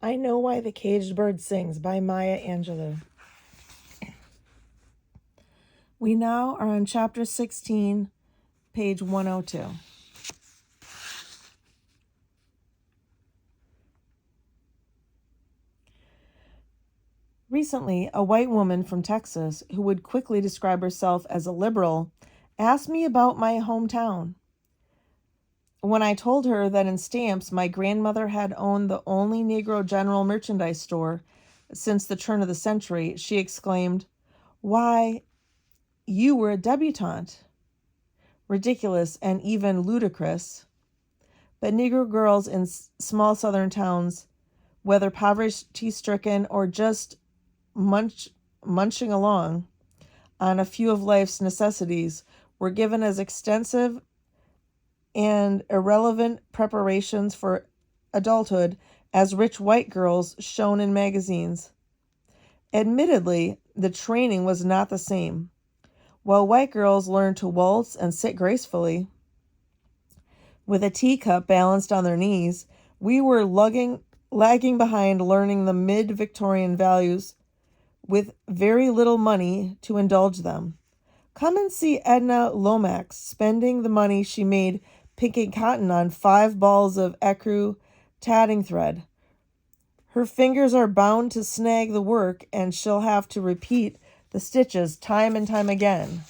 I Know Why the Caged Bird Sings by Maya Angelou. We now are on chapter 16, page 102. Recently, a white woman from Texas who would quickly describe herself as a liberal asked me about my hometown. When I told her that in stamps my grandmother had owned the only Negro general merchandise store since the turn of the century, she exclaimed, "Why, you were a debutante." Ridiculous and even ludicrous. But Negro girls in small southern towns, whether poverty-stricken or just munching along on a few of life's necessities, were given as extensive and irrelevant preparations for adulthood as rich white girls shown in magazines. Admittedly, the training was not the same. While white girls learned to waltz and sit gracefully, with a teacup balanced on their knees, we were lagging behind learning the mid-Victorian values with very little money to indulge them. Come and see Edna Lomax spending the money she made picking cotton on 5 balls of ecru tatting thread. Her fingers are bound to snag the work, and she'll have to repeat the stitches time and time again.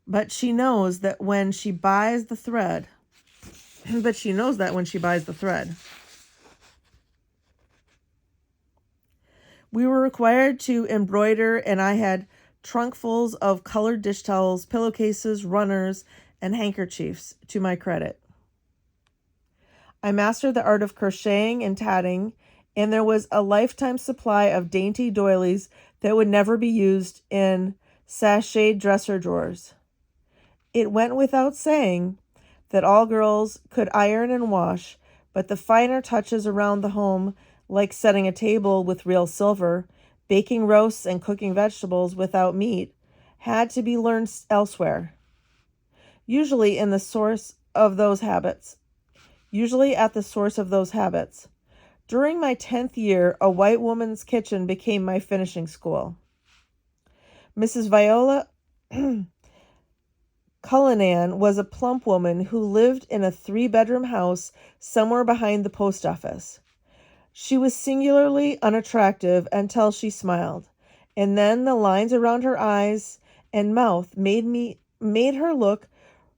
But she knows that when she buys the thread, We were required to embroider, and I had trunkfuls of colored dish towels, pillowcases, runners, and handkerchiefs to my credit. I mastered the art of crocheting and tatting, and there was a lifetime supply of dainty doilies that would never be used in sashayed dresser drawers. It went without saying that all girls could iron and wash, but the finer touches around the home, like setting a table with real silver, baking roasts and cooking vegetables without meat, had to be learned elsewhere. Usually at the source of those habits. During my 10th year, a white woman's kitchen became my finishing school. Mrs. Viola Cullinan was a plump woman who lived in a 3-bedroom house somewhere behind the post office. She was singularly unattractive until she smiled, and then the lines around her eyes and mouth made her look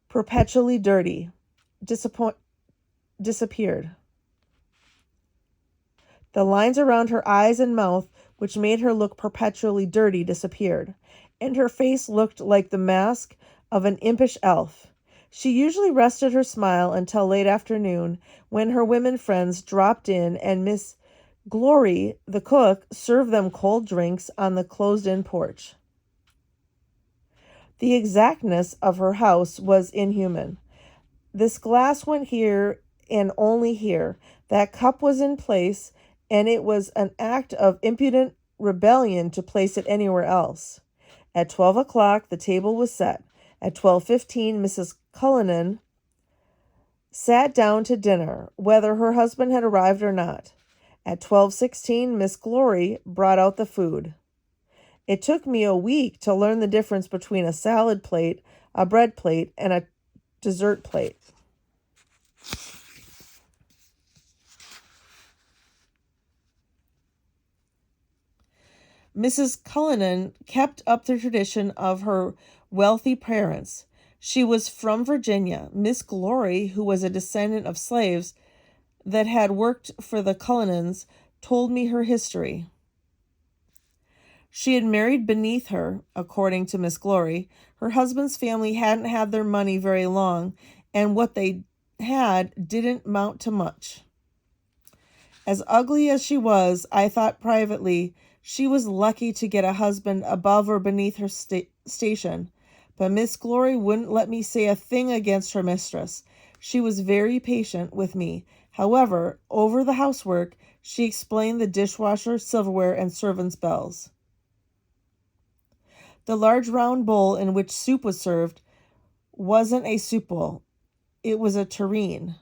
perpetually dirty. Disappeared. The lines around her eyes and mouth, which made her look perpetually dirty, disappeared, and her face looked like the mask of an impish elf. She usually rested her smile until late afternoon, when her women friends dropped in and Miss Glory, the cook, served them cold drinks on the closed-in porch. The exactness of her house was inhuman. This glass went here and only here. That cup was in place, and it was an act of impudent rebellion to place it anywhere else. At 12 o'clock, the table was set. At 12:15, Mrs. Cullinan sat down to dinner, whether her husband had arrived or not. At 12:16, Miss Glory brought out the food. It took me a week to learn the difference between a salad plate, a bread plate, and a dessert plate. Mrs. Cullinan kept up the tradition of her wealthy parents. She was from Virginia. Miss Glory, who was a descendant of slaves that had worked for the Cullinans, told me her history. She had married beneath her, according to Miss Glory. Her husband's family hadn't had their money very long, and what they had didn't amount to much. As ugly as she was, I thought privately she was lucky to get a husband above or beneath her station. But Miss Glory wouldn't let me say a thing against her mistress. She was very patient with me. However, over the housework, she explained the dishwasher, silverware, and servants' bells. The large round bowl in which soup was served wasn't a soup bowl. It was a tureen.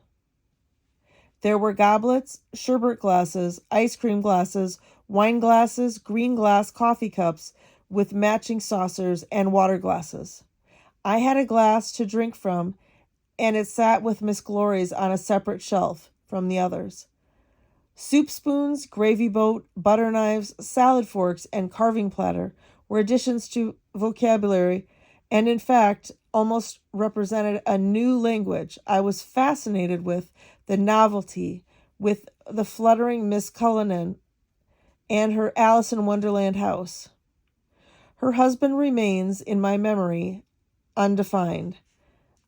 There were goblets, sherbet glasses, ice cream glasses, wine glasses, green glass coffee cups with matching saucers, and water glasses. I had a glass to drink from, and it sat with Miss Glory's on a separate shelf from the others. Soup spoons, gravy boat, butter knives, salad forks, and carving platter were additions to vocabulary, and in fact almost represented a new language. I was fascinated with the novelty, with the fluttering Miss Cullinan and her Alice in Wonderland house. Her husband remains, in my memory, undefined.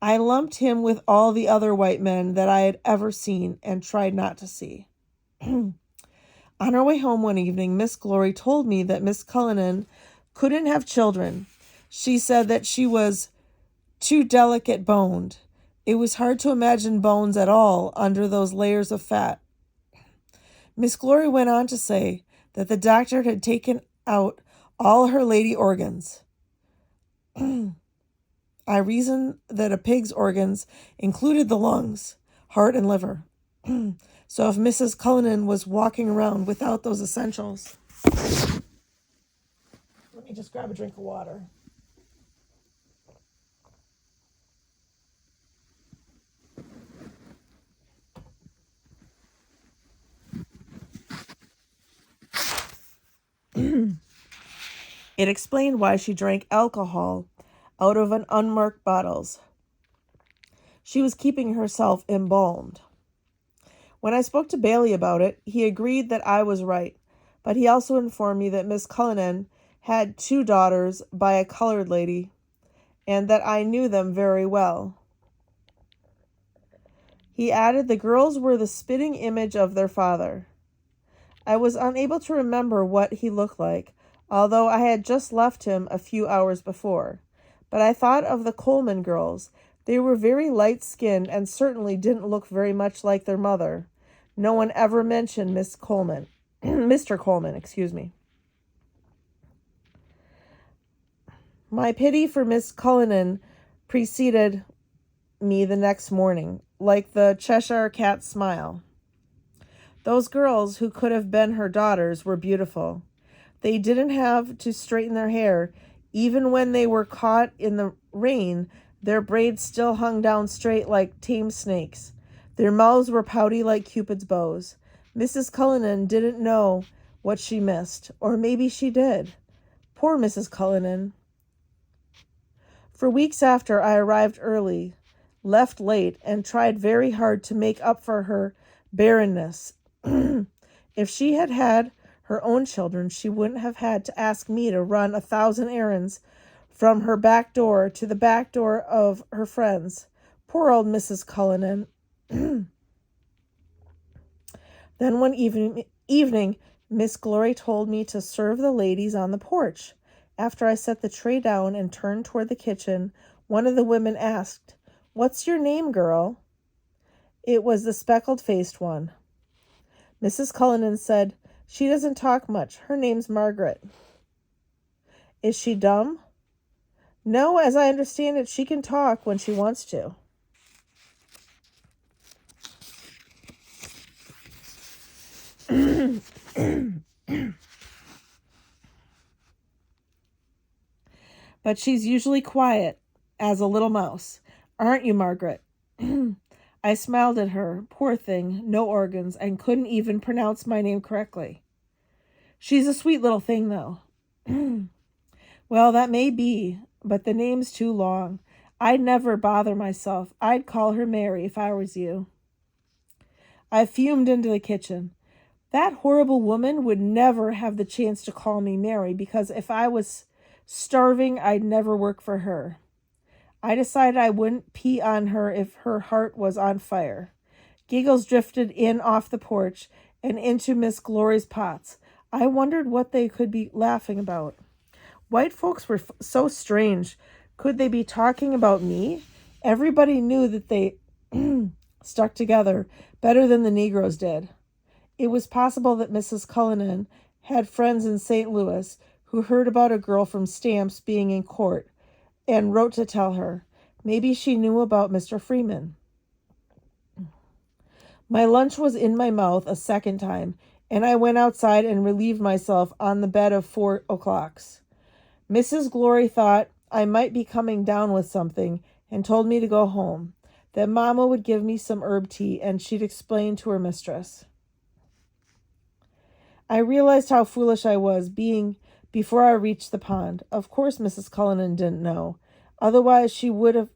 I lumped him with all the other white men that I had ever seen and tried not to see. On our way home one evening, Miss Glory told me that Miss Cullinan couldn't have children. She said that she was too delicate boned. It was hard to imagine bones at all under those layers of fat. Miss Glory went on to say that the doctor had taken out all her lady organs. I reasoned that a pig's organs included the lungs, heart, and liver. So if Mrs. Cullinan was walking around without those essentials... Let me just grab a drink of water. It explained why she drank alcohol out of an unmarked bottles. She was keeping herself embalmed. When I spoke to Bailey about it, he agreed that I was right, but he also informed me that Miss Cullinan had 2 daughters by a colored lady, and that I knew them very well. He added the girls were the spitting image of their father. I was unable to remember what he looked like, although I had just left him a few hours before. But I thought of the Coleman girls. They were very light-skinned and certainly didn't look very much like their mother. No one ever mentioned Miss Coleman. Mr. Coleman, excuse me. My pity for Miss Cullinan preceded me the next morning, like the Cheshire Cat's smile. Those girls who could have been her daughters were beautiful. They didn't have to straighten their hair. Even when they were caught in the rain, their braids still hung down straight like tame snakes. Their mouths were pouty like Cupid's bows. Mrs. Cullinan didn't know what she missed, or maybe she did. Poor Mrs. Cullinan. For weeks after, I arrived early, left late, and tried very hard to make up for her barrenness. If she had had her own children, she wouldn't have had to ask me to run 1,000 errands from her back door to the back door of her friends. Poor old Mrs. Cullinan. Then one evening, Miss Glory told me to serve the ladies on the porch. After I set the tray down and turned toward the kitchen, one of the women asked, "What's your name, girl?" It was the speckled-faced one. Mrs. Cullinan said, "She doesn't talk much. Her name's Margaret." "Is she dumb?" "No, as I understand it, she can talk when she wants to." "But she's usually quiet as a little mouse. Aren't you, Margaret?" I smiled at her. Poor thing, no organs, and couldn't even pronounce my name correctly. "She's a sweet little thing, though." "Well, that may be, but the name's too long. I'd never bother myself. I'd call her Mary if I was you." I fumed into the kitchen. That horrible woman would never have the chance to call me Mary, because if I was starving, I'd never work for her. I decided I wouldn't pee on her if her heart was on fire. Giggles drifted in off the porch and into Miss Glory's pots. I wondered what they could be laughing about. White folks were so strange. Could they be talking about me? Everybody knew that they stuck together better than the Negroes did. It was possible that Mrs. Cullinan had friends in St. Louis who heard about a girl from Stamps being in court and wrote to tell her. Maybe she knew about Mr. Freeman. My lunch was in my mouth a second time, and I went outside and relieved myself on the bed of 4 o'clocks. Mrs. Glory thought I might be coming down with something and told me to go home, that Mama would give me some herb tea and she'd explain to her mistress. I realized how foolish I was being before I reached the pond. Of course Mrs. Cullinan didn't know. Otherwise she wouldn't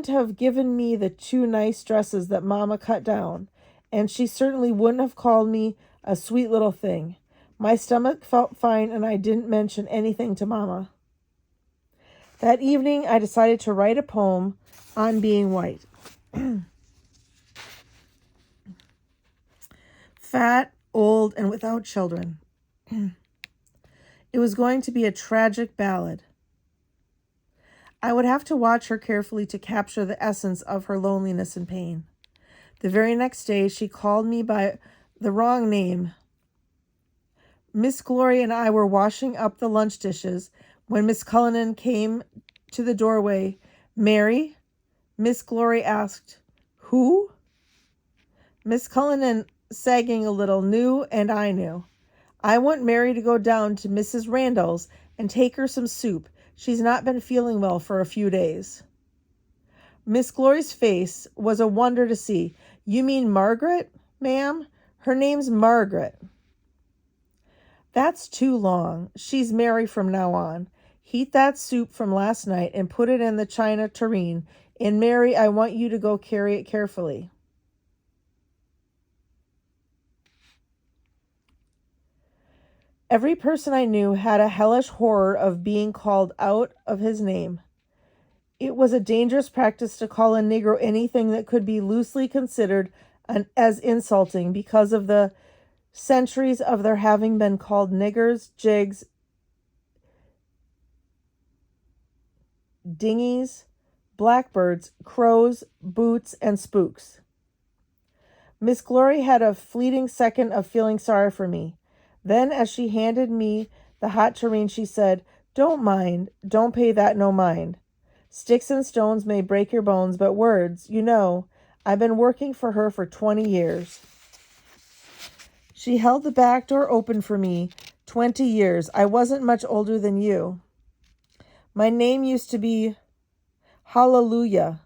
have given me the 2 nice dresses that Mama cut down, and she certainly wouldn't have called me a sweet little thing. My stomach felt fine, and I didn't mention anything to Mama. That evening, I decided to write a poem on being white. Fat, old, and without children. It was going to be a tragic ballad. I would have to watch her carefully to capture the essence of her loneliness and pain. The very next day, she called me by the wrong name. Miss Glory and I were washing up the lunch dishes when Miss Cullinan came to the doorway. Mary? Miss Glory asked. Who? Miss Cullinan, sagging a little, knew, and I knew. I want Mary to go down to Mrs. Randall's and take her some soup. She's not been feeling well for a few days. Miss Glory's face was a wonder to see. You mean Margaret, ma'am? Her name's Margaret. That's too long. She's Mary from now on. Heat that soup from last night and put it in the china tureen. And Mary, I want you to go carry it carefully. Every person I knew had a hellish horror of being called out of his name. It was a dangerous practice to call a Negro anything that could be loosely considered as insulting because of the centuries of their having been called niggers, jigs, dingies, blackbirds, crows, boots, and spooks. Miss Glory had a fleeting second of feeling sorry for me. Then, as she handed me the hot tureen, she said, Don't mind, don't pay that no mind. Sticks and stones may break your bones, but words, you know, I've been working for her for 20 years. She held the back door open for me. 20 years. I wasn't much older than you. My name used to be Hallelujah.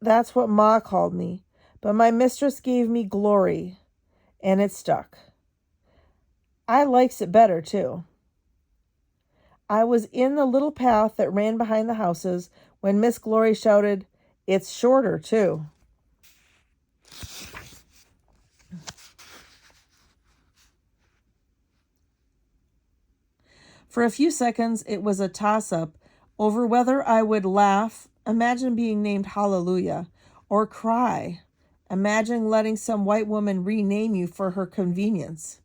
That's what Ma called me. But my mistress gave me Glory, and it stuck. I likes it better, too. I was in the little path that ran behind the houses when Miss Glory shouted, It's shorter, too. For a few seconds, it was a toss-up over whether I would laugh, imagine being named Hallelujah, or cry, imagine letting some white woman rename you for her convenience.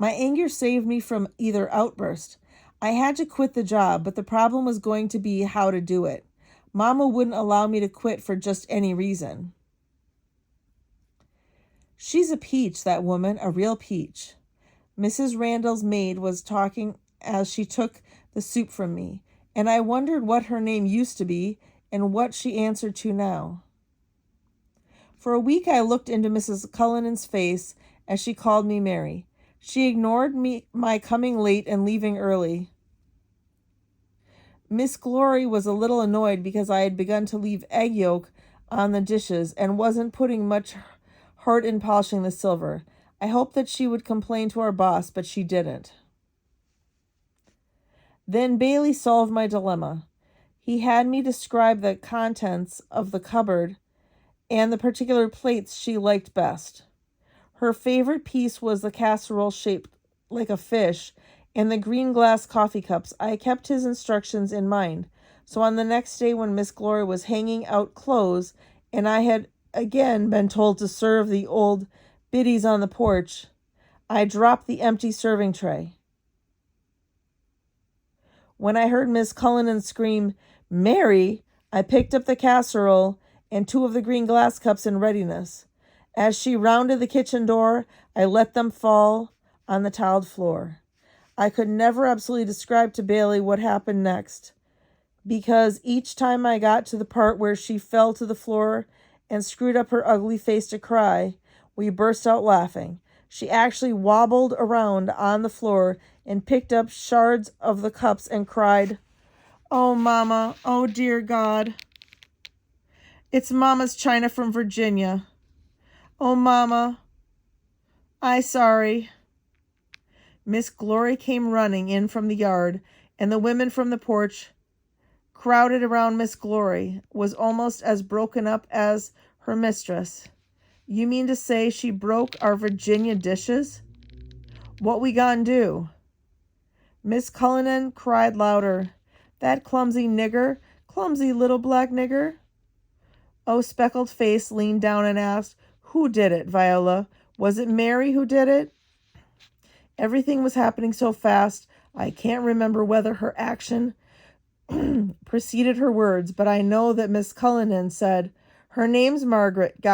My anger saved me from either outburst. I had to quit the job, but the problem was going to be how to do it. Mama wouldn't allow me to quit for just any reason. She's a peach, that woman, a real peach. Mrs. Randall's maid was talking as she took the soup from me, and I wondered what her name used to be and what she answered to now. For a week I looked into Mrs. Cullinan's face as she called me Mary. She ignored my coming late and leaving early. Miss Glory was a little annoyed because I had begun to leave egg yolk on the dishes and wasn't putting much heart in polishing the silver. I hoped that she would complain to our boss, but she didn't. Then Bailey solved my dilemma. He had me describe the contents of the cupboard and the particular plates she liked best. Her favorite piece was the casserole shaped like a fish and the green glass coffee cups. I kept his instructions in mind. So on the next day when Miss Glory was hanging out clothes and I had again been told to serve the old biddies on the porch, I dropped the empty serving tray. When I heard Miss Cullinan scream, Mary, I picked up the casserole and 2 of the green glass cups in readiness. As she rounded the kitchen door, I let them fall on the tiled floor. I could never absolutely describe to Bailey what happened next, because each time I got to the part where she fell to the floor and screwed up her ugly face to cry, we burst out laughing. She actually wobbled around on the floor and picked up shards of the cups and cried, "Oh, Mama, oh, dear God. It's Mama's china from Virginia. Oh, Mama, I sorry." Miss Glory came running in from the yard, and the women from the porch crowded around Miss Glory, was almost as broken up as her mistress. "You mean to say she broke our Virginia dishes? What we gone do?" Miss Cullinan cried louder, "That clumsy nigger, clumsy little black nigger." Oh, Speckled Face leaned down and asked, "Who did it, Viola? Was it Mary who did it?" Everything was happening so fast, I can't remember whether her action preceded her words, but I know that Miss Cullinan said, "Her name's Margaret.